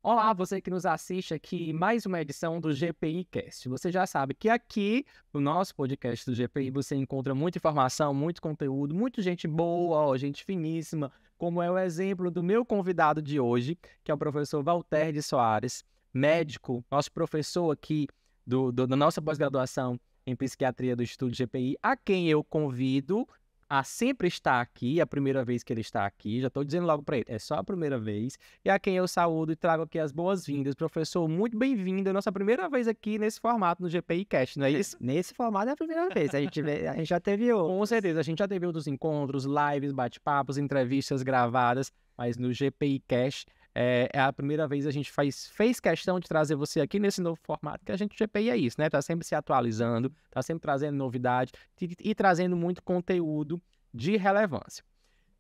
Olá, você que nos assiste aqui, mais uma edição do GPI Cast. Você já sabe que aqui, no nosso podcast do GPI, você encontra muita informação, muito conteúdo, muita gente boa, ó, gente finíssima, como é o exemplo do meu convidado de hoje, que é o professor Walter de Soares, médico, nosso professor aqui da nossa pós-graduação em psiquiatria do Instituto GPI, a quem eu convido a sempre estar aqui, a primeira vez que ele está aqui, já estou dizendo logo para ele, é só a primeira vez, e a quem eu saúdo e trago aqui as boas-vindas. Professor, muito bem-vindo, é a nossa primeira vez aqui nesse formato no GPI Cast, não é isso? Nesse formato é a primeira vez, a gente já teve outros. Com certeza, a gente já teve outros encontros, lives, bate-papos, entrevistas gravadas, mas no GPI Cast é a primeira vez a gente fez questão de trazer você aqui nesse novo formato, que a gente, o GPI é isso, né? Tá sempre se atualizando, tá sempre trazendo novidade e trazendo muito conteúdo de relevância.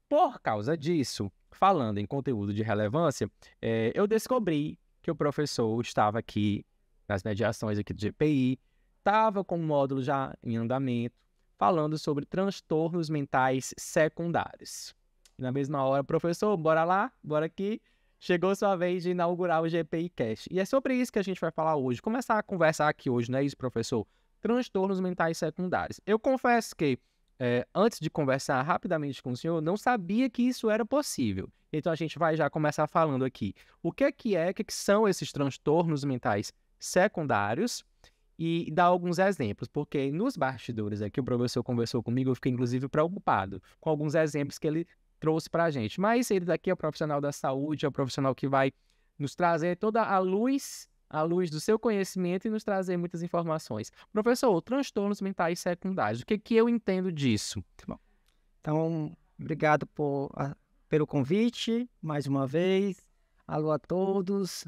Por causa disso, falando em conteúdo de relevância, eu descobri que o professor estava aqui nas mediações aqui do GPI, estava com o módulo já em andamento, falando sobre transtornos mentais secundários. E na mesma hora, professor, bora lá, bora aqui. Chegou sua vez de inaugurar o GPI Cast. E é sobre isso que a gente vai falar hoje. Começar a conversar aqui hoje, não é isso, professor? Transtornos mentais secundários. Eu confesso que, antes de conversar rapidamente com o senhor, não sabia que isso era possível. Então a gente vai já começar falando aqui. O que que são esses transtornos mentais secundários? E dar alguns exemplos, porque nos bastidores aqui o professor conversou comigo, eu fiquei inclusive preocupado com alguns exemplos que ele trouxe para a gente. Mas ele daqui é o profissional da saúde, é o profissional que vai nos trazer toda a luz do seu conhecimento e nos trazer muitas informações. Professor, transtornos mentais secundários, o que eu entendo disso? Bom, então, obrigado pelo convite, mais uma vez. Alô a todos,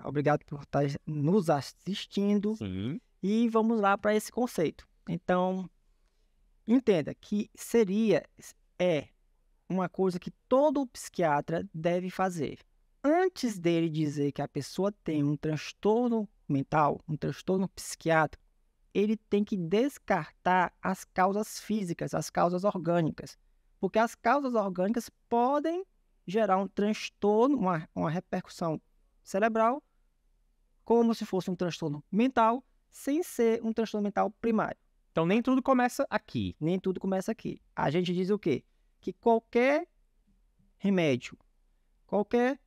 obrigado por estar nos assistindo. Sim. E vamos lá para esse conceito. Então, entenda que é uma coisa que todo psiquiatra deve fazer. Antes dele dizer que a pessoa tem um transtorno mental, um transtorno psiquiátrico, ele tem que descartar as causas físicas, as causas orgânicas. Porque as causas orgânicas podem gerar um transtorno, uma repercussão cerebral, como se fosse um transtorno mental, sem ser um transtorno mental primário. Então nem tudo começa aqui. Nem tudo começa aqui. A gente diz o quê? Que qualquer remédio, qualquer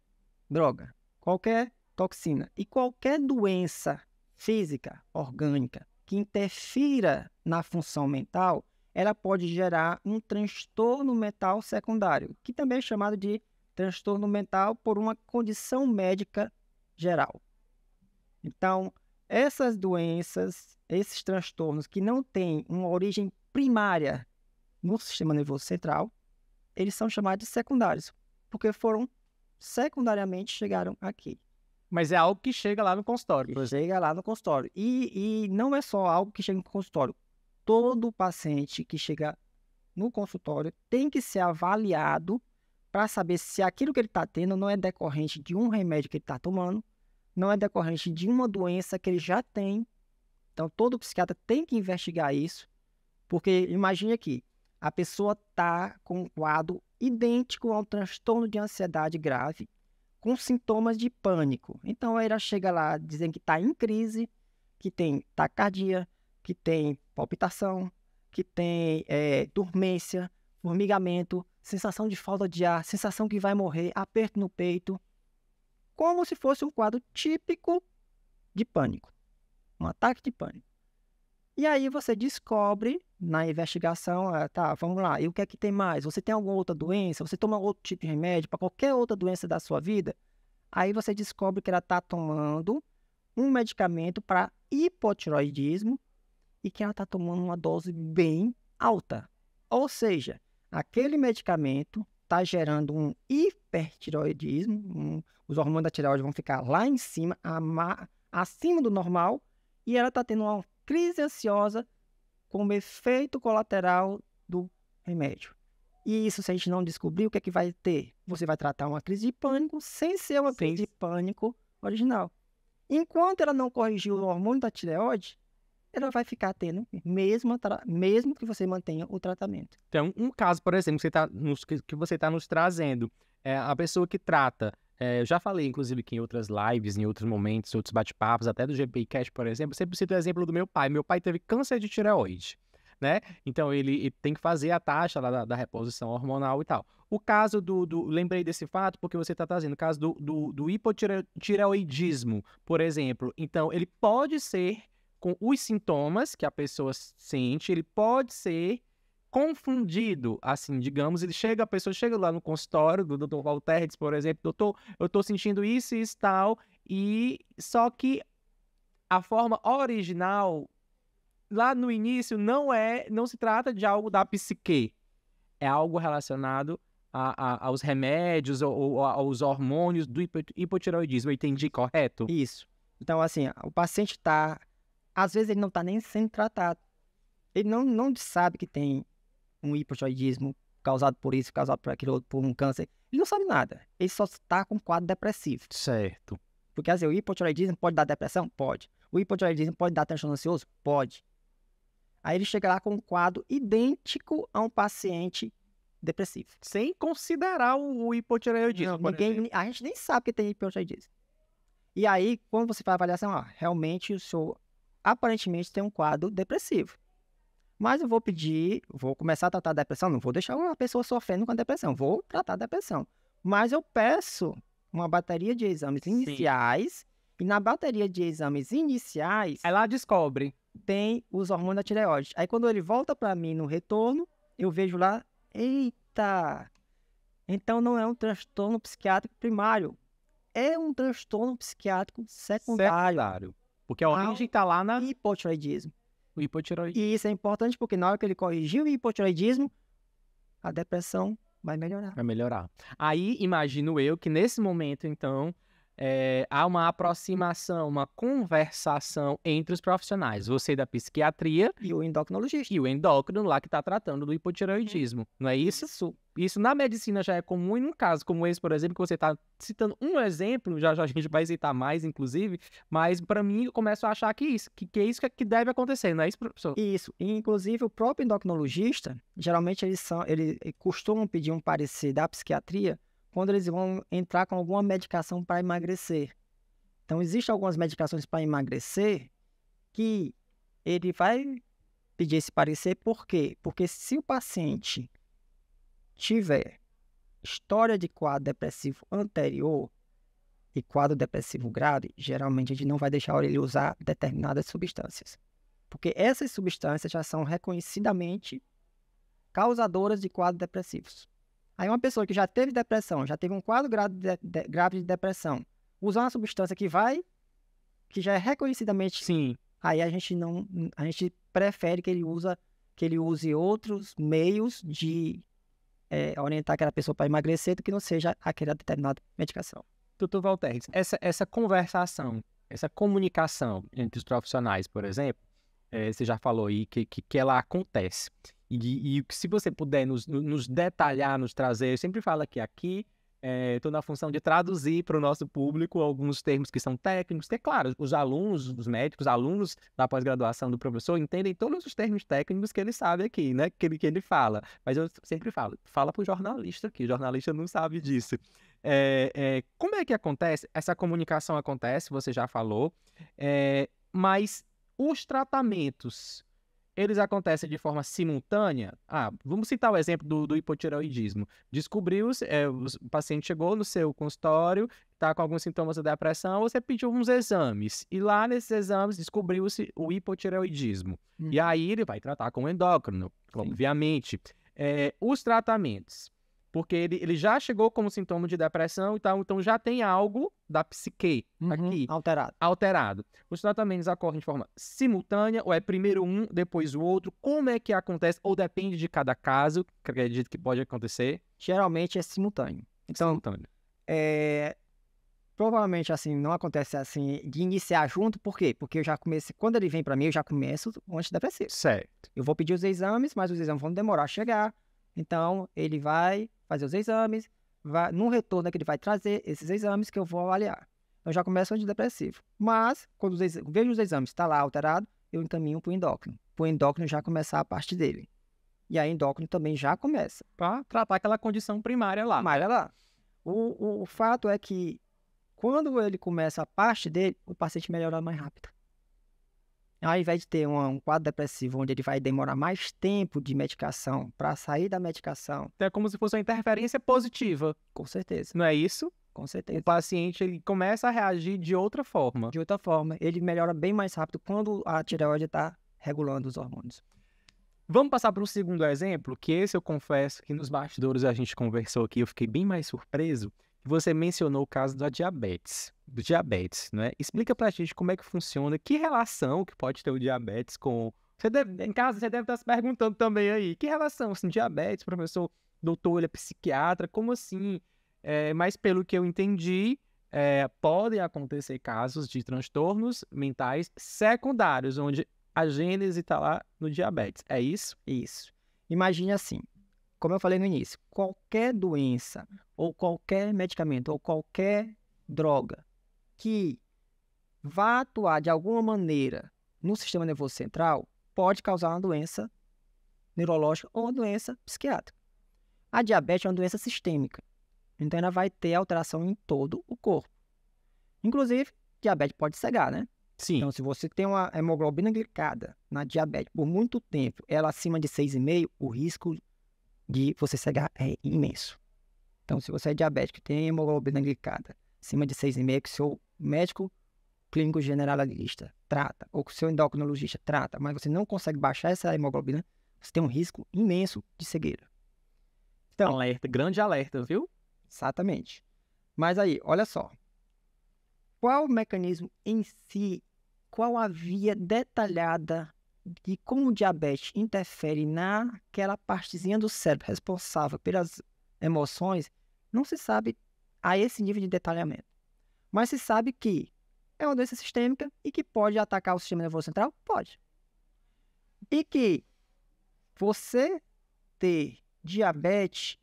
droga, qualquer toxina e qualquer doença física, orgânica, que interfira na função mental, ela pode gerar um transtorno mental secundário, que também é chamado de transtorno mental por uma condição médica geral. Então, essas doenças, esses transtornos que não têm uma origem primária no sistema nervoso central, eles são chamados de secundários, porque secundariamente chegaram aqui. Mas é algo que chega lá no consultório. Chega lá no consultório. E não é só algo que chega no consultório. Todo paciente que chega no consultório tem que ser avaliado para saber se aquilo que ele está tendo não é decorrente de um remédio que ele está tomando, não é decorrente de uma doença que ele já tem. Então, todo psiquiatra tem que investigar isso, porque imagine aqui, a pessoa está com um quadro idêntico a um transtorno de ansiedade grave, com sintomas de pânico. Então, ela chega lá dizendo que está em crise, que tem taquicardia, que tem palpitação, que tem dormência, formigamento, sensação de falta de ar, sensação que vai morrer, aperto no peito, como se fosse um quadro típico de pânico, um ataque de pânico. E aí você descobre na investigação, tá, vamos lá, e o que é que tem mais? Você tem alguma outra doença? Você toma outro tipo de remédio para qualquer outra doença da sua vida? Aí você descobre que ela está tomando um medicamento para hipotiroidismo e que ela está tomando uma dose bem alta. Ou seja, aquele medicamento está gerando um hipertiroidismo, os hormônios da tireoide vão ficar lá em cima, acima do normal, e ela está tendo uma crise ansiosa como efeito colateral do remédio. E isso, se a gente não descobrir, o que é que vai ter? Você vai tratar uma crise de pânico sem ser uma crise de pânico original. Enquanto ela não corrigir o hormônio da tireoide, ela vai ficar tendo, mesmo que você mantenha o tratamento. Então, um caso, por exemplo, que você está nos trazendo, a pessoa que trata Eu já falei, inclusive, que em outras lives, em outros momentos, outros bate-papos, até do GPI Cash, por exemplo, sempre cito o exemplo do meu pai. Meu pai teve câncer de tireoide, né? Então, ele tem que fazer a taxa lá da reposição hormonal e tal. O caso lembrei desse fato porque você está trazendo o caso do hipotireoidismo, por exemplo. Então, ele pode ser com os sintomas que a pessoa sente, ele pode ser confundido, assim, digamos, a pessoa chega lá no consultório do Dr. Valterres, por exemplo, doutor, eu tô sentindo isso e isso tal, e só que a forma original, lá no início, não se trata de algo da psique, é algo relacionado aos remédios ou aos hormônios do hipotireoidismo. Eu entendi correto? Isso. Então, assim, o paciente às vezes ele não está nem sendo tratado. Ele não sabe que tem um hipotireoidismo causado por isso, causado por aquilo, por um câncer. Ele não sabe nada. Ele só está com um quadro depressivo. Certo. Porque assim, o hipotireoidismo pode dar depressão? Pode. O hipotireoidismo pode dar transtorno ansioso? Pode. Aí ele chega lá com um quadro idêntico a um paciente depressivo. Sem considerar o hipotireoidismo. A gente nem sabe que tem hipotireoidismo. E aí, quando você faz a avaliação, realmente o senhor aparentemente tem um quadro depressivo. Mas eu vou começar a tratar a depressão, não vou deixar uma pessoa sofrendo com a depressão, vou tratar a depressão. Mas eu peço uma bateria de exames iniciais, e na bateria de exames iniciais... Aí lá descobre. Tem os hormônios da tireoide. Aí quando ele volta para mim no retorno, eu vejo lá, eita, então não é um transtorno psiquiátrico primário, é um transtorno psiquiátrico secundário. Porque a origem está lá na... hipotireoidismo. O hipotireoidismo. E isso é importante porque na hora que ele corrigir o hipotireoidismo, a depressão vai melhorar. Vai melhorar. Aí, imagino eu que nesse momento, então, há uma aproximação, uma conversação entre os profissionais. Você da psiquiatria E o endocrinologista. e o endócrino lá que está tratando do hipotireoidismo. Não é isso? Isso na medicina já é comum, e num caso como esse, por exemplo, que você está citando um exemplo, já a gente vai citar mais, inclusive, mas para mim eu começo a achar que é isso que deve acontecer, não é isso, professor? Isso. E, inclusive, o próprio endocrinologista, geralmente eles costumam pedir um parecer da psiquiatria quando eles vão entrar com alguma medicação para emagrecer. Então, existem algumas medicações para emagrecer que ele vai pedir esse parecer, por quê? Porque se o paciente tiver história de quadro depressivo anterior e quadro depressivo grave, geralmente a gente não vai deixar ele usar determinadas substâncias. Porque essas substâncias já são reconhecidamente causadoras de quadros depressivos. Aí uma pessoa que já teve depressão, já teve um quadro grave de depressão, usar uma substância que já é reconhecidamente... Sim. Aí a gente prefere que ele use outros meios de orientar aquela pessoa para emagrecer do que não seja aquela determinada medicação. Doutor Valterres, essa conversação, essa comunicação entre os profissionais, por exemplo, você já falou aí que ela acontece. E se você puder nos detalhar, nos trazer, eu sempre falo que aqui estou na função de traduzir para o nosso público alguns termos que são técnicos, que é claro, os alunos, os médicos, alunos da pós-graduação do professor entendem todos os termos técnicos que ele sabe aqui, né, que ele fala. Mas eu sempre fala para o jornalista aqui, o jornalista não sabe disso. Como é que acontece? Essa comunicação acontece, você já falou, mas os tratamentos, eles acontecem de forma simultânea? Vamos citar o exemplo do hipotireoidismo. Descobriu-se, o paciente chegou no seu consultório, está com alguns sintomas da depressão, você pediu uns exames, e lá nesses exames descobriu-se o hipotireoidismo. E aí ele vai tratar com o endócrino, obviamente. Os tratamentos, porque ele já chegou como sintoma de depressão e tal, então já tem algo da psique aqui alterado. Os tratamentos ocorrem de forma simultânea, ou é primeiro um, depois o outro? Como é que acontece? Ou depende de cada caso, que acredito que pode acontecer? Geralmente é simultâneo. Então, provavelmente assim, não acontece assim de iniciar junto, por quê? Porque eu já comecei, quando ele vem para mim, eu já começo o antidepressivo. Certo. Eu vou pedir os exames, mas os exames vão demorar a chegar. Então, ele vai fazer os exames, no retorno é que ele vai trazer esses exames que eu vou avaliar. Então, já começa o antidepressivo. Mas, quando vejo os exames, está lá alterado, eu encaminho para o endócrino. Para o endócrino já começar a parte dele. E aí, endócrino também já começa. Para tratar aquela condição primária lá. O fato é que quando ele começa a parte dele, o paciente melhora mais rápido. Ao invés de ter um quadro depressivo onde ele vai demorar mais tempo de medicação para sair da medicação, Então é como se fosse uma interferência positiva, com certeza, não é isso? com O certeza. paciente ele começa a reagir de outra forma. De outra forma, ele melhora bem mais rápido quando a tireoide está regulando os hormônios. Vamos passar para o segundo exemplo, que esse eu confesso que nos bastidores a gente conversou aqui, eu fiquei bem mais surpreso, que você mencionou o caso da diabetes, do diabetes, né? Explica pra gente como é que funciona, que relação que pode ter o diabetes com... em casa você deve estar se perguntando também aí, que relação, assim, diabetes, professor, doutor, ele é psiquiatra, como assim? Mas pelo que eu entendi, podem acontecer casos de transtornos mentais secundários, onde a gênese está lá no diabetes. É isso? Isso. Imagine assim, como eu falei no início, qualquer doença, ou qualquer medicamento, ou qualquer droga que vá atuar de alguma maneira no sistema nervoso central pode causar uma doença neurológica ou uma doença psiquiátrica. A diabetes é uma doença sistêmica, então ela vai ter alteração em todo o corpo. Inclusive, diabetes pode cegar, né? Sim. Então, se você tem uma hemoglobina glicada na diabetes por muito tempo, ela acima de 6,5, o risco de você cegar é imenso. Então, se você é diabético e tem hemoglobina glicada acima de 6,5, que seu médico clínico generalista trata, ou que o seu endocrinologista trata, mas você não consegue baixar essa hemoglobina, você tem um risco imenso de cegueira. Então, Alerta, grande alerta, viu? exatamente. Mas aí, olha só. Qual o mecanismo em si, qual a via detalhada de como o diabetes interfere naquela partezinha do cérebro responsável pelas emoções, não se sabe a esse nível de detalhamento. Mas se sabe que é uma doença sistêmica e que pode atacar o sistema nervoso central? Pode. E que você ter diabetes,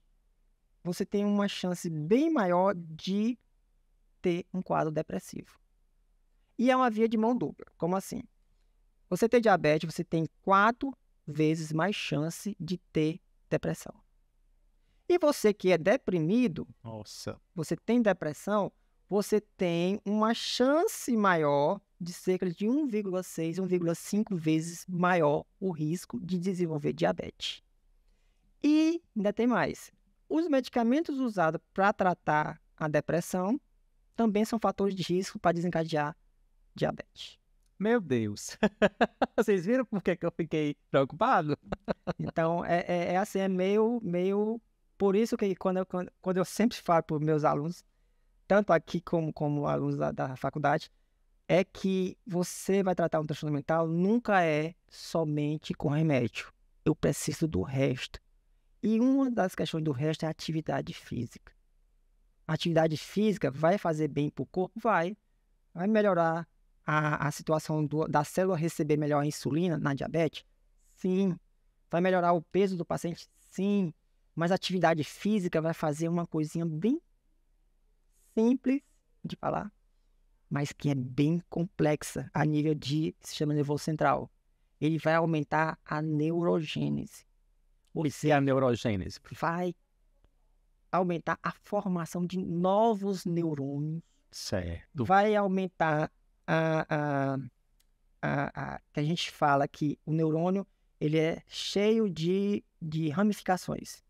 você tem uma chance bem maior de ter um quadro depressivo. E é uma via de mão dupla. Como assim? Você ter diabetes, você tem 4 vezes mais chance de ter depressão. E você que é deprimido, Nossa. você tem depressão, você tem uma chance maior de cerca de 1,6, 1,5 vezes maior o risco de desenvolver diabetes. E ainda tem mais. Os medicamentos usados para tratar a depressão também são fatores de risco para desencadear diabetes. Meu Deus. Vocês viram por que eu fiquei preocupado? Então, assim, é meio... Por isso que quando eu sempre falo para os meus alunos, tanto aqui como alunos da faculdade, é que você vai tratar um transtorno mental nunca é somente com remédio. Eu preciso do resto. E uma das questões do resto é a atividade física. A atividade física vai fazer bem para o corpo? Vai melhorar a situação da célula receber melhor a insulina na diabetes? Sim. Vai melhorar o peso do paciente? Sim. Mas a atividade física vai fazer uma coisinha bem simples de falar, mas que é bem complexa a nível de sistema nervoso central. Ele vai aumentar a neurogênese. O que é a neurogênese? Vai aumentar a formação de novos neurônios. Certo. Vai aumentar que a gente fala que o neurônio ele é cheio de ramificações.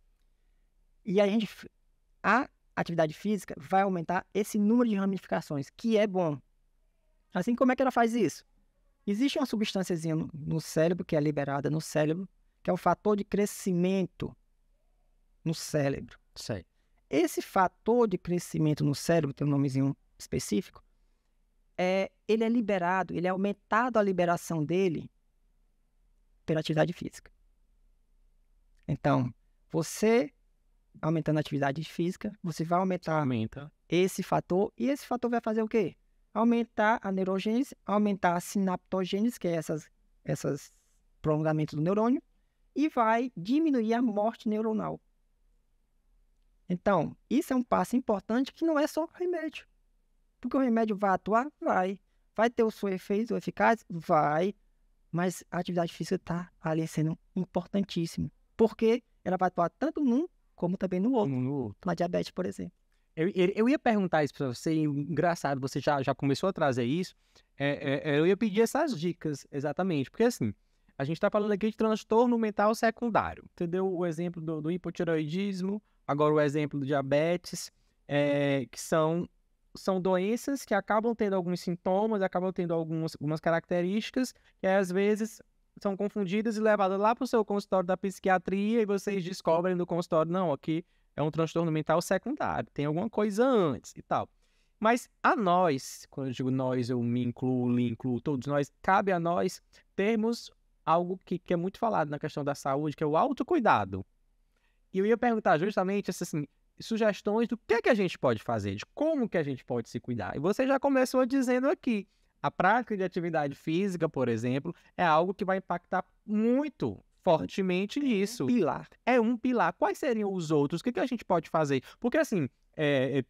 E a atividade física vai aumentar esse número de ramificações, que é bom. Assim, como é que ela faz isso? Existe uma substânciazinha no cérebro, que é liberada no cérebro, que é um fator de crescimento no cérebro. Sei. Esse fator de crescimento no cérebro, tem um nomezinho específico, ele é liberado, ele é aumentado a liberação dele pela atividade física. Então, você aumentando a atividade física, você vai aumentar esse fator, e esse fator vai fazer o quê? Aumentar a neurogênese, aumentar a sinaptogênese, que é essas prolongamentos do neurônio, e vai diminuir a morte neuronal. Então, isso é um passo importante que não é só remédio. Porque o remédio vai atuar? Vai. Vai ter o seu efeito eficaz? Vai. Mas a atividade física está ali sendo importantíssima. Porque ela vai atuar tanto num como também no outro. Na diabetes, por exemplo. Eu ia perguntar isso para você, e engraçado, você já começou a trazer isso. Eu ia pedir essas dicas, exatamente, porque assim, a gente está falando aqui de transtorno mental secundário, entendeu? O exemplo do hipotireoidismo, agora o exemplo do diabetes, que são doenças que acabam tendo alguns sintomas, acabam tendo algumas características, que às vezes são confundidas e levadas lá para o seu consultório da psiquiatria e vocês descobrem no consultório, não, aqui é um transtorno mental secundário, tem alguma coisa antes e tal. Mas a nós, quando eu digo nós, eu me incluo, lhe incluo, todos nós, cabe a nós termos algo que é muito falado na questão da saúde, que é o autocuidado. E eu ia perguntar justamente assim, sugestões do que a gente pode fazer, de como que a gente pode se cuidar. E você já começou dizendo aqui, a prática de atividade física, por exemplo, é algo que vai impactar muito fortemente nisso. Pilar. É um pilar. Quais seriam os outros? O que a gente pode fazer? Porque, assim,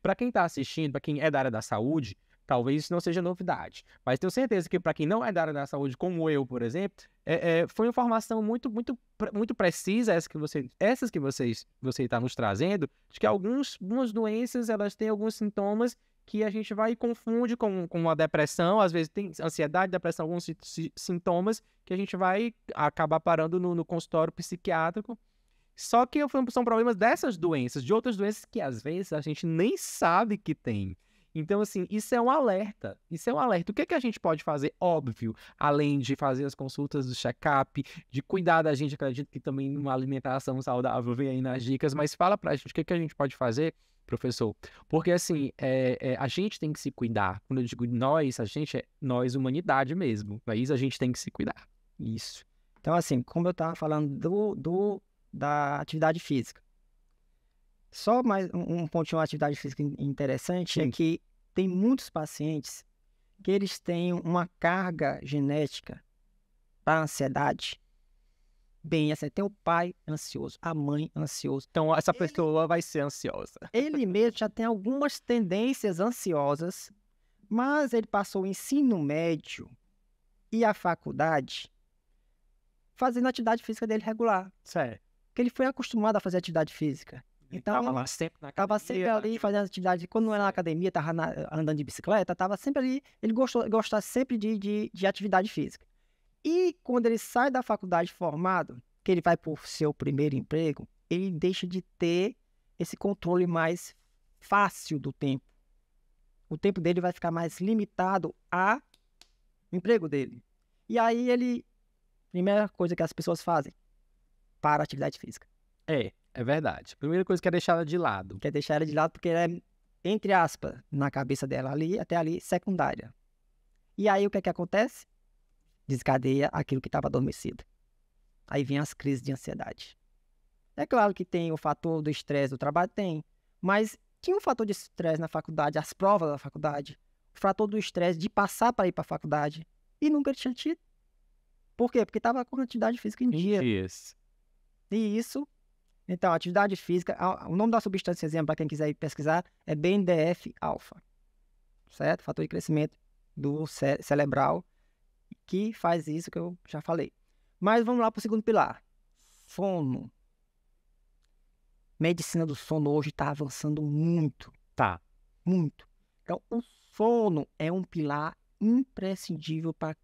para quem está assistindo, para quem é da área da saúde, talvez isso não seja novidade. Mas tenho certeza que para quem não é da área da saúde, como eu, por exemplo, foi uma informação muito precisa essas que você está nos trazendo, de que algumas doenças elas têm alguns sintomas que a gente vai e confunde com a depressão, às vezes tem ansiedade, depressão, alguns sintomas que a gente vai acabar parando no consultório psiquiátrico. Só que são problemas dessas doenças, de outras doenças que às vezes a gente nem sabe que tem. Então, assim, isso é um alerta. Isso é um alerta. O que a gente pode fazer? Óbvio, além de fazer as consultas do check-up, de cuidar da gente, acredito que também uma alimentação saudável vem aí nas dicas, mas fala pra gente o que a gente pode fazer, professor. Porque, assim, a gente tem que se cuidar. Quando eu digo nós, a gente é nós, humanidade mesmo. Mas a gente tem que se cuidar. Isso. Então, assim, como eu estava falando da atividade física. Só mais um pontinho de atividade física interessante é que tem muitos pacientes que eles têm uma carga genética para ansiedade. Bem, assim, tem o pai ansioso, a mãe ansiosa. Então, essa pessoa vai ser ansiosa. Ele mesmo já tem algumas tendências ansiosas, mas ele passou o ensino médio e a faculdade fazendo a atividade física dele regular. Certo. Porque ele foi acostumado a fazer atividade física. Então, Estava lá sempre na academia. Estava sempre ali fazendo atividade. Quando não era na academia, estava andando de bicicleta, estava sempre ali. Ele gostava sempre de atividade física. E quando ele sai da faculdade formado, que ele vai para o seu primeiro emprego, ele deixa de ter esse controle mais fácil do tempo. O tempo dele vai ficar mais limitado ao emprego dele. E aí primeira coisa que as pessoas fazem, para a atividade física. É verdade. Primeira coisa que é deixar ela de lado. Quer deixar ela de lado porque ela é, entre aspas, na cabeça dela ali, até ali, secundária. E aí o que acontece? Descadeia aquilo que estava adormecido. Aí vem as crises de ansiedade. É claro que tem o fator do estresse do trabalho, tem. Mas tinha um fator de estresse na faculdade, as provas da faculdade. O fator do estresse de passar para ir para a faculdade. E nunca tinha tido. Por quê? Porque estava com a atividade física em dia. Isso. E isso... Então, atividade física, o nome da substância, exemplo, para quem quiser ir pesquisar, é BNDF-alfa, certo? Fator de crescimento do cerebral, que faz isso que eu já falei. Mas vamos lá para o segundo pilar. Sono. Medicina do sono hoje está avançando muito. Tá. Muito. Então, o sono é um pilar imprescindível para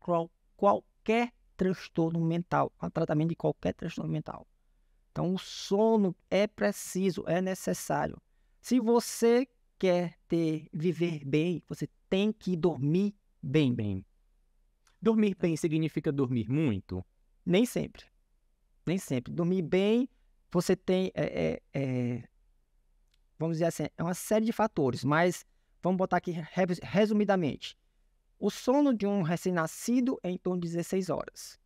qualquer transtorno mental, para o tratamento de qualquer transtorno mental. Então, o sono é preciso, é necessário. Se você quer viver bem, você tem que dormir bem. Dormir bem significa dormir muito? Nem sempre. Nem sempre. Dormir bem, você tem, vamos dizer assim, é uma série de fatores, mas vamos botar aqui resumidamente. O sono de um recém-nascido é em torno de 16 horas.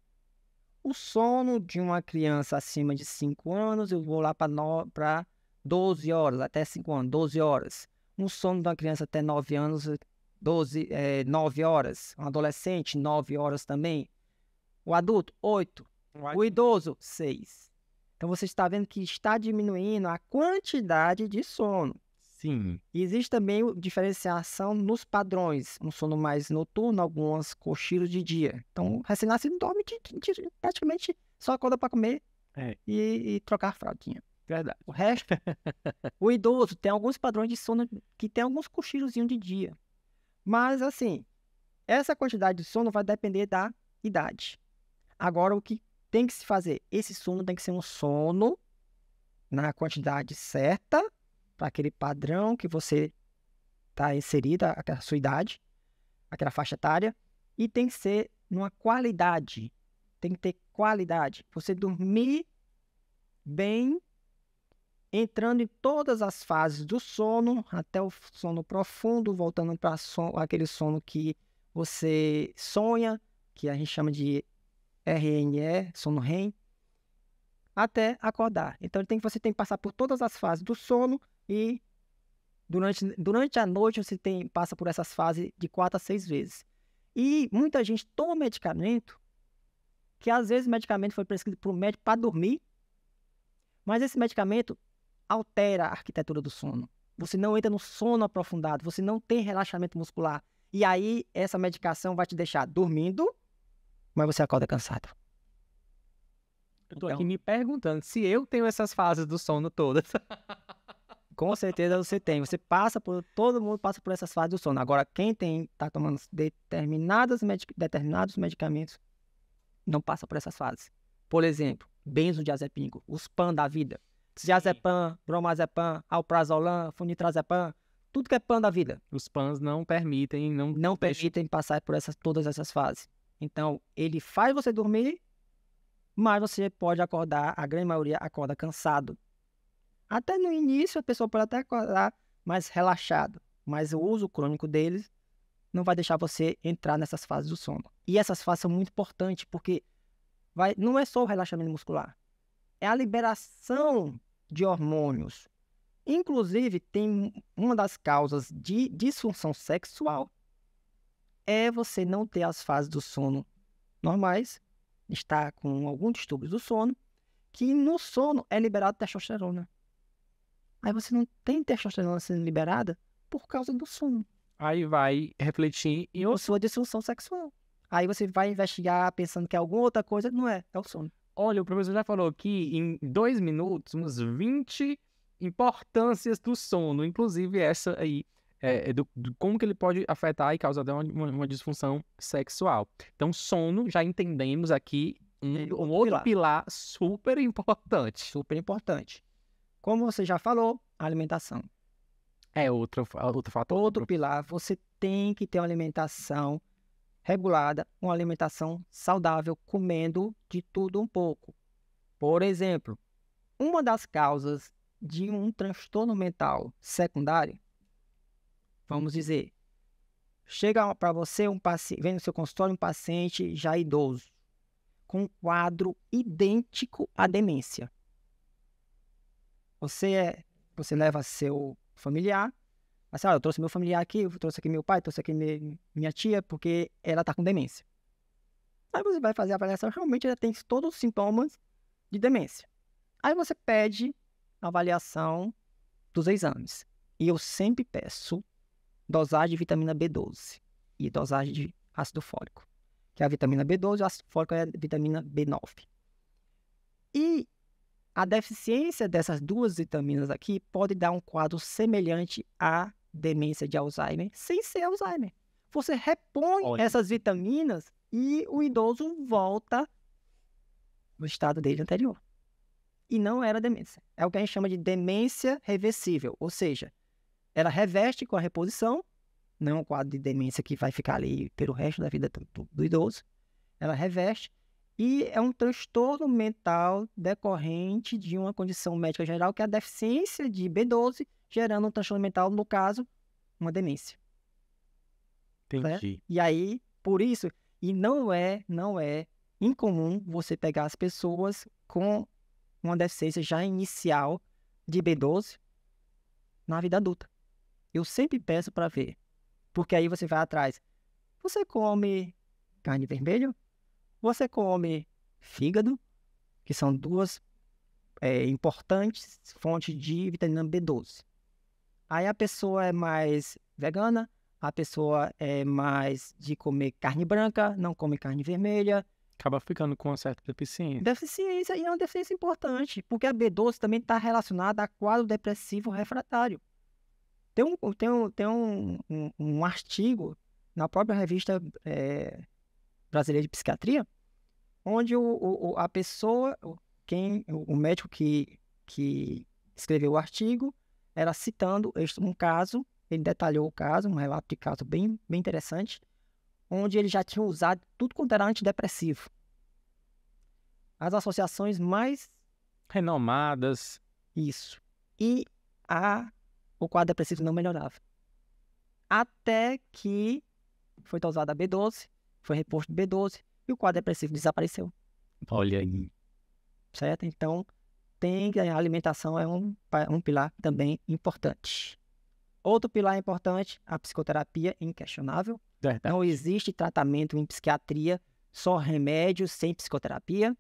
O sono de uma criança acima de 5 anos, eu vou lá para 12 horas, até 5 anos, 12 horas. Um sono de uma criança até 9 anos, 9 horas. Um adolescente, 9 horas também. O adulto, 8. O idoso, 6. Então, você está vendo que está diminuindo a quantidade de sono. Sim. E existe também diferenciação nos padrões. Um sono mais noturno, alguns cochilos de dia. Então, o recém-nascido dorme praticamente só acorda para comer e trocar a fraldinha. Verdade. O resto, o idoso tem alguns padrões de sono que tem alguns cochilozinhos de dia. Mas, assim, essa quantidade de sono vai depender da idade. Agora, o que tem que se fazer? Esse sono tem que ser um sono na quantidade certa, para aquele padrão que você está inserido, aquela sua idade, aquela faixa etária, e tem que ser numa qualidade. Tem que ter qualidade. Você dormir bem, entrando em todas as fases do sono, até o sono profundo, voltando para aquele sono que você sonha, que a gente chama de RNE, sono REM, até acordar. Então você tem que passar por todas as fases do sono e durante a noite você passa por essas fases de 4 a 6 vezes. E muita gente toma medicamento, que às vezes o medicamento foi prescrito por um médico para dormir, mas esse medicamento altera a arquitetura do sono. Você não entra no sono aprofundado, você não tem relaxamento muscular. E aí essa medicação vai te deixar dormindo, mas você acorda cansado. Eu tô aqui me perguntando se eu tenho essas fases do sono todas. Com certeza você tem. Todo mundo passa por essas fases do sono. Agora, quem está tomando determinados medicamentos não passa por essas fases. Por exemplo, benzodiazepínico, os PAN da vida. Diazepam, bromazepam, alprazolam, funitrazepam, tudo que é PAN da vida. Os PANs não permitem, não permitem passar por todas essas fases. Então, ele faz você dormir, mas você pode acordar, a grande maioria acorda cansado. Até no início, a pessoa pode até acordar mais relaxado, mas o uso crônico deles não vai deixar você entrar nessas fases do sono. E essas fases são muito importantes, porque não é só o relaxamento muscular, é a liberação de hormônios. Inclusive, tem uma das causas de disfunção sexual é você não ter as fases do sono normais, estar com algum distúrbio do sono, que no sono é liberado testosterona. Aí você não tem testosterona sendo liberada por causa do sono. Aí vai refletir em sua disfunção sexual. Aí você vai investigar pensando que é alguma outra coisa, não é o sono. Olha, o professor já falou aqui em 2 minutos, uns 20 importâncias do sono, inclusive essa aí, como que ele pode afetar e causar uma disfunção sexual. Então, sono, já entendemos aqui um outro pilar super importante. Super importante. Como você já falou, a alimentação. É outro fator. Outro pilar, você tem que ter uma alimentação regulada, uma alimentação saudável, comendo de tudo um pouco. Por exemplo, uma das causas de um transtorno mental secundário, vamos dizer, chega para você vem no seu consultório um paciente já idoso, com um quadro idêntico à demência. Você leva seu familiar, assim, eu trouxe meu familiar aqui, eu trouxe aqui meu pai, trouxe aqui minha tia, porque ela está com demência. Aí você vai fazer a avaliação, realmente ela tem todos os sintomas de demência. Aí você pede a avaliação dos exames. E eu sempre peço dosagem de vitamina B12 e dosagem de ácido fólico. Que é a vitamina B12 e o ácido fólico é a vitamina B9. E a deficiência dessas duas vitaminas aqui pode dar um quadro semelhante à demência de Alzheimer, sem ser Alzheimer. Você repõe essas vitaminas e o idoso volta no estado dele anterior. E não era demência. É o que a gente chama de demência reversível, ou seja, ela reverte com a reposição, não é um quadro de demência que vai ficar ali pelo resto da vida do idoso. Ela reverte. E é um transtorno mental decorrente de uma condição médica geral, que é a deficiência de B12, gerando um transtorno mental, no caso, uma demência. Entendi. E aí, por isso, e não é incomum você pegar as pessoas com uma deficiência já inicial de B12 na vida adulta. Eu sempre peço para ver, porque aí você vai atrás. Você come carne vermelha? Você come fígado, que são duas importantes fontes de vitamina B12. Aí a pessoa é mais vegana, a pessoa é mais de comer carne branca, não come carne vermelha. Acaba ficando com uma certa deficiência. Deficiência, e é uma deficiência importante, porque a B12 também está relacionada a quadro depressivo refratário. Tem um artigo na própria revista brasileira de psiquiatria, onde a pessoa, o médico que escreveu o artigo, era citando um caso, ele detalhou o caso, um relato de caso bem, bem interessante, onde ele já tinha usado tudo quanto era antidepressivo. As associações mais... Renomadas. Isso. E o quadro depressivo não melhorava. Até que foi usada a B12, foi reposto B12, e o quadro depressivo desapareceu. Olha aí. Certo? Então, a alimentação é um pilar também importante. Outro pilar importante, a psicoterapia, inquestionável. Verdade. Não existe tratamento em psiquiatria, só remédio sem psicoterapia.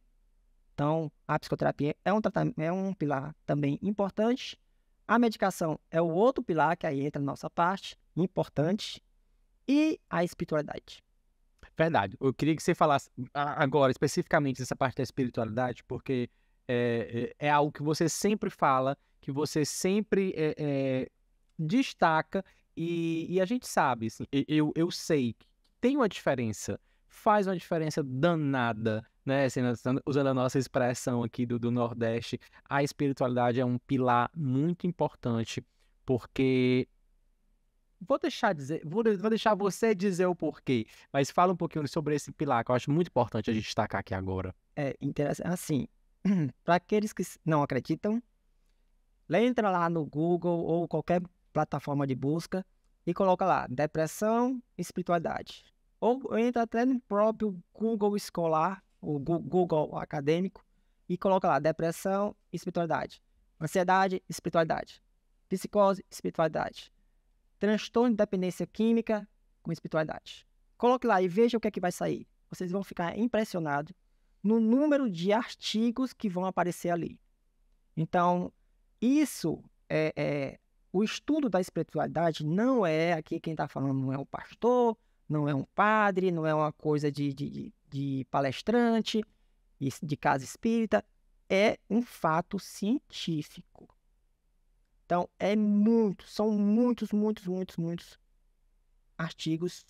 Então, a psicoterapia é um pilar também importante. A medicação é o outro pilar, que aí entra na nossa parte, importante. E a espiritualidade. Verdade. Eu queria que você falasse agora especificamente dessa parte da espiritualidade, porque é algo que você sempre fala, que você sempre destaca, e a gente sabe, assim, eu sei que tem uma diferença, faz uma diferença danada, né? Assim, usando a nossa expressão aqui do Nordeste, a espiritualidade é um pilar muito importante, porque... Vou deixar você dizer o porquê, mas fala um pouquinho sobre esse pilar, que eu acho muito importante a gente destacar aqui agora. É interessante, assim, para aqueles que não acreditam, entra lá no Google ou qualquer plataforma de busca e coloca lá, depressão, espiritualidade. Ou entra até no próprio Google escolar, o Google acadêmico, e coloca lá, depressão, espiritualidade. Ansiedade, espiritualidade. Psicose, espiritualidade. Transtorno de dependência química com espiritualidade. Coloque lá e veja o que é que vai sair. Vocês vão ficar impressionados no número de artigos que vão aparecer ali. Então, isso o estudo da espiritualidade não é, aqui quem está falando não é um pastor, não é um padre, não é uma coisa de palestrante, de casa espírita, é um fato científico. Então, são muitos artigos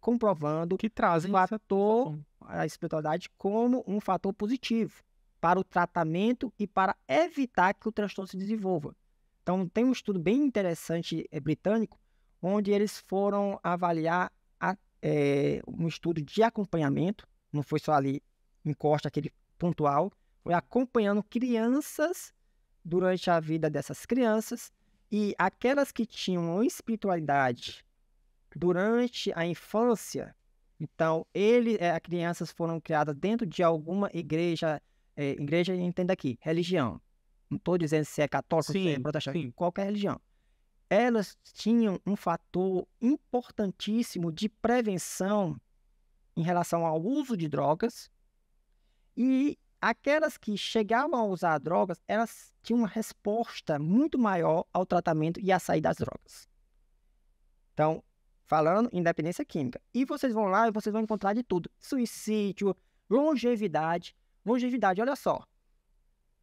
comprovando Que trazem a espiritualidade como um fator positivo para o tratamento e para evitar que o transtorno se desenvolva. Então, tem um estudo bem interessante britânico, onde eles foram avaliar um estudo de acompanhamento, não foi só ali encosta aquele pontual, foi acompanhando crianças durante a vida dessas crianças, e aquelas que tinham espiritualidade durante a infância, então as crianças foram criadas dentro de alguma igreja, igreja entenda aqui, religião, não estou dizendo se é católico, se é protestante, qualquer religião, elas tinham um fator importantíssimo de prevenção em relação ao uso de drogas, e aquelas que chegavam a usar drogas, elas tinham uma resposta muito maior ao tratamento e à saída das drogas. Então, falando em dependência química. E vocês vão lá e vocês vão encontrar de tudo. Suicídio, longevidade. Longevidade, olha só.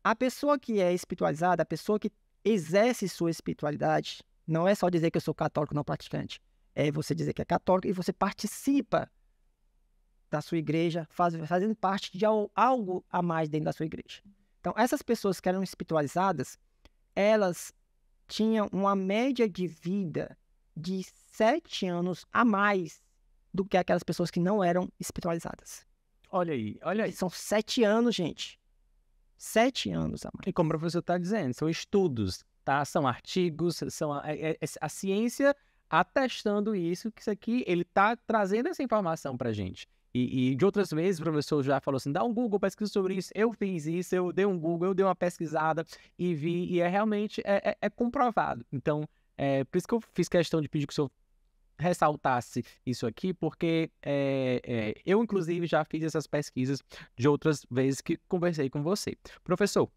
A pessoa que é espiritualizada, a pessoa que exerce sua espiritualidade, não é só dizer que eu sou católico não praticante. É você dizer que é católico e você participa da sua igreja, fazendo parte de algo a mais dentro da sua igreja. Então, essas pessoas que eram espiritualizadas, elas tinham uma média de vida de 7 anos a mais do que aquelas pessoas que não eram espiritualizadas. Olha aí, olha aí. São 7 anos, gente. 7 anos a mais. E como o professor está dizendo, são estudos, tá? São artigos, são a ciência atestando isso, que isso aqui, ele está trazendo essa informação para a gente. E de outras vezes o professor já falou assim, dá um Google, pesquisa sobre isso, eu fiz isso, eu dei um Google, eu dei uma pesquisada e vi, e realmente comprovado. Então, por isso que eu fiz questão de pedir que o senhor ressaltasse isso aqui, porque eu, inclusive, já fiz essas pesquisas de outras vezes que conversei com você. Professor,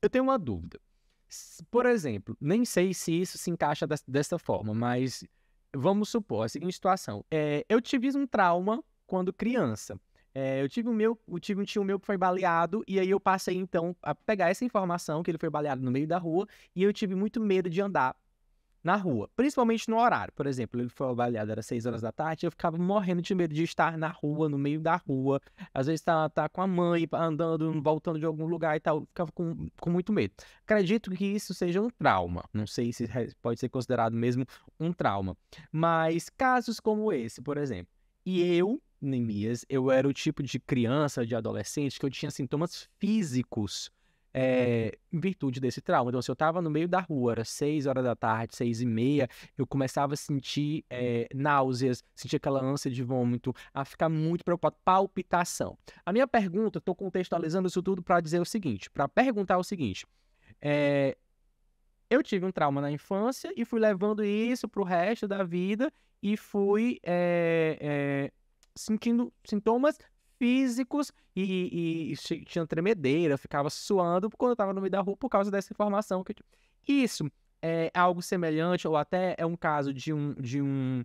eu tenho uma dúvida. Por exemplo, nem sei se isso se encaixa dessa forma, mas vamos supor a seguinte situação. Eu tive um trauma quando criança. Eu tive um tio meu que foi baleado, e aí eu passei, então, a pegar essa informação, que ele foi baleado no meio da rua, e eu tive muito medo de andar na rua, principalmente no horário. Por exemplo, ele foi baleado, era 6 horas da tarde, eu ficava morrendo de medo de estar na rua, no meio da rua, às vezes tá com a mãe, andando, voltando de algum lugar e tal, eu ficava com muito medo. Acredito que isso seja um trauma, não sei se pode ser considerado mesmo um trauma, mas casos como esse, por exemplo, e eu, Neemias, eu era o tipo de criança, de adolescente, que eu tinha sintomas físicos, em virtude desse trauma. Então, se eu estava no meio da rua, era 6 horas da tarde, 6h30, eu começava a sentir náuseas, sentir aquela ânsia de vômito, a ficar muito preocupado, palpitação. A minha pergunta, estou contextualizando isso tudo para dizer o seguinte, para perguntar o seguinte, eu tive um trauma na infância e fui levando isso para o resto da vida e fui sentindo sintomas físicos e tinha tremedeira, ficava suando quando eu estava no meio da rua por causa dessa informação. Isso é algo semelhante ou até é um caso de um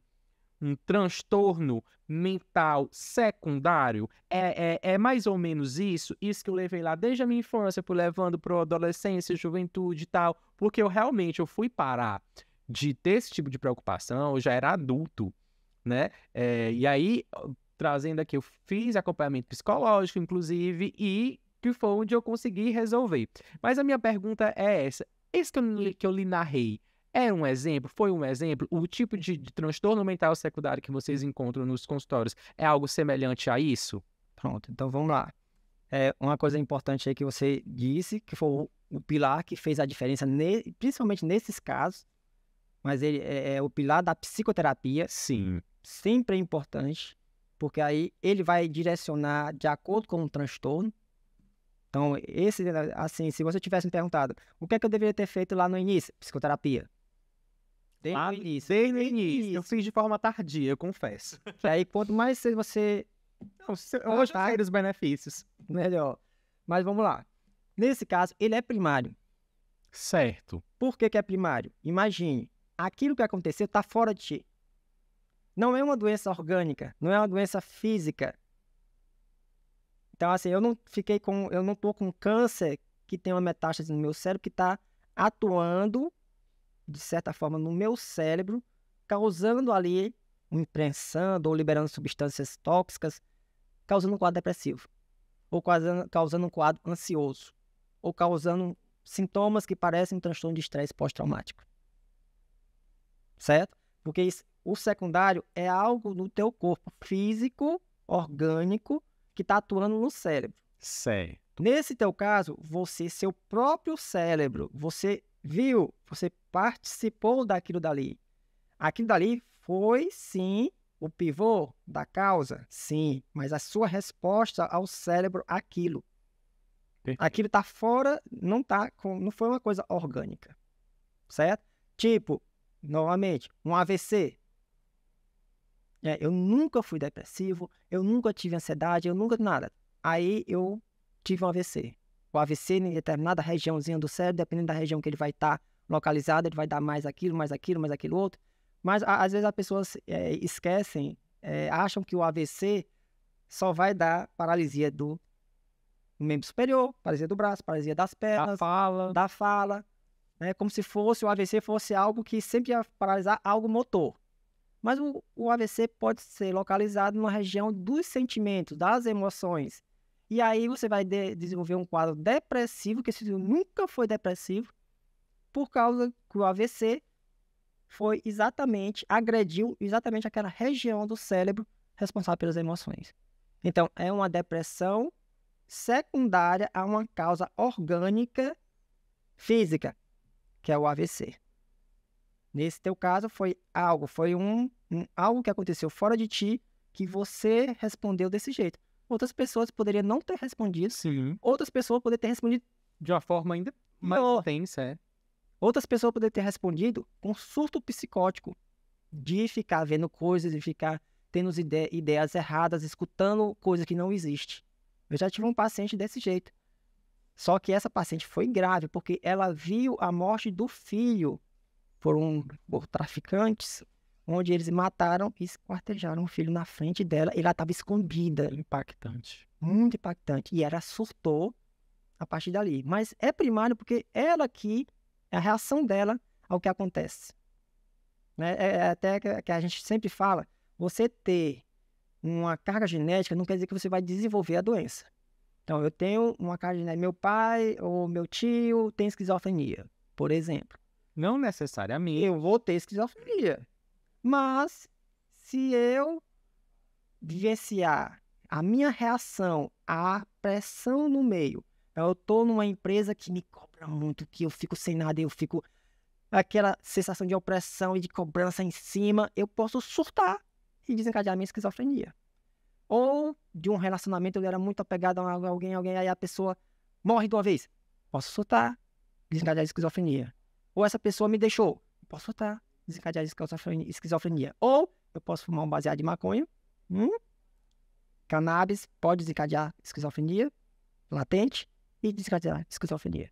transtorno mental secundário? É mais ou menos isso que eu levei lá desde a minha infância, fui levando para a adolescência, juventude e tal, porque eu fui parar de ter esse tipo de preocupação, eu já era adulto, né? E aí, trazendo aqui, eu fiz acompanhamento psicológico, inclusive, e que foi onde eu consegui resolver. Mas a minha pergunta é essa: esse que eu lhe narrei, é um exemplo? Foi um exemplo? O tipo de transtorno mental secundário que vocês encontram nos consultórios é algo semelhante a isso? Pronto, então vamos lá. Uma coisa importante aí que você disse, que foi o pilar que fez a diferença, principalmente nesses casos, mas ele é o pilar da psicoterapia. Sim. Sempre é importante, porque aí ele vai direcionar de acordo com o transtorno. Então, assim, se você tivesse me perguntado, o que é que eu deveria ter feito lá no início? Psicoterapia. Desde o início. Desde o início. Eu fiz de forma tardia, eu confesso. Aí, quanto mais você... Não, hoje eu sei dos benefícios. melhor. Mas vamos lá. Nesse caso, ele é primário. Certo. Por que é primário? Imagine, aquilo que aconteceu está fora de ti. Não é uma doença orgânica, não é uma doença física. Então, assim, eu não tô com câncer que tem uma metástase no meu cérebro que está atuando, de certa forma, no meu cérebro, causando ali, imprensando ou liberando substâncias tóxicas, causando um quadro depressivo, ou causando um quadro ansioso, ou causando sintomas que parecem um transtorno de estresse pós-traumático. Certo? Porque o secundário é algo no teu corpo físico, orgânico, que está atuando no cérebro. Certo. Nesse teu caso, seu próprio cérebro, você viu, você participou daquilo dali. Aquilo dali foi, sim, o pivô da causa? Sim, mas a sua resposta ao cérebro, aquilo. Aquilo está fora, não foi uma coisa orgânica. Certo? Tipo, novamente, um AVC. Eu nunca fui depressivo, eu nunca tive ansiedade, eu nunca nada. Aí eu tive um AVC. O AVC em determinada regiãozinha do cérebro, dependendo da região que ele vai estar localizado, ele vai dar mais aquilo, mais aquilo, mais aquilo outro. Mas às vezes as pessoas esquecem, acham que o AVC só vai dar paralisia do membro superior, paralisia do braço, paralisia das pernas, da fala, né? Como se o AVC fosse algo que sempre ia paralisar algo motor. Mas o AVC pode ser localizado numa região dos sentimentos, das emoções. E aí você vai desenvolver um quadro depressivo, que esse nunca foi depressivo, por causa que o AVC agrediu exatamente aquela região do cérebro responsável pelas emoções. Então, é uma depressão secundária a uma causa orgânica física, que é o AVC. Nesse teu caso, foi algo que aconteceu fora de ti, que você respondeu desse jeito. Outras pessoas poderiam não ter respondido. Sim. Outras pessoas poderiam ter respondido de uma forma ainda mais intensa, Outras pessoas poderiam ter respondido com surto psicótico, de ficar vendo coisas, de ficar tendo ideias erradas, escutando coisas que não existem. Eu já tive um paciente desse jeito. Só que essa paciente foi grave, porque ela viu a morte do filho por traficantes, onde eles mataram e esquartejaram o filho na frente dela, e ela estava escondida. Impactante. Muito impactante. E ela surtou a partir dali. Mas é primário porque ela aqui, é a reação dela ao que acontece. Né? É até que a gente sempre fala, você ter uma carga genética não quer dizer que você vai desenvolver a doença. Então, eu tenho uma carga genética, meu pai ou meu tio tem esquizofrenia, por exemplo. Não necessariamente. Eu vou ter esquizofrenia. Mas, se eu vivenciar a minha reação à pressão no meio, eu estou numa empresa que me cobra muito, que eu fico sem nada, eu fico aquela sensação de opressão e de cobrança em cima, eu posso surtar e desencadear a minha esquizofrenia. Ou de um relacionamento, eu era muito apegado a alguém, aí a pessoa morre de uma vez. Posso surtar, desencadear a esquizofrenia. Ou essa pessoa me deixou. Posso surtar, desencadear a esquizofrenia. Ou eu posso fumar um baseado de maconha. Cannabis pode desencadear esquizofrenia latente e desencadear esquizofrenia.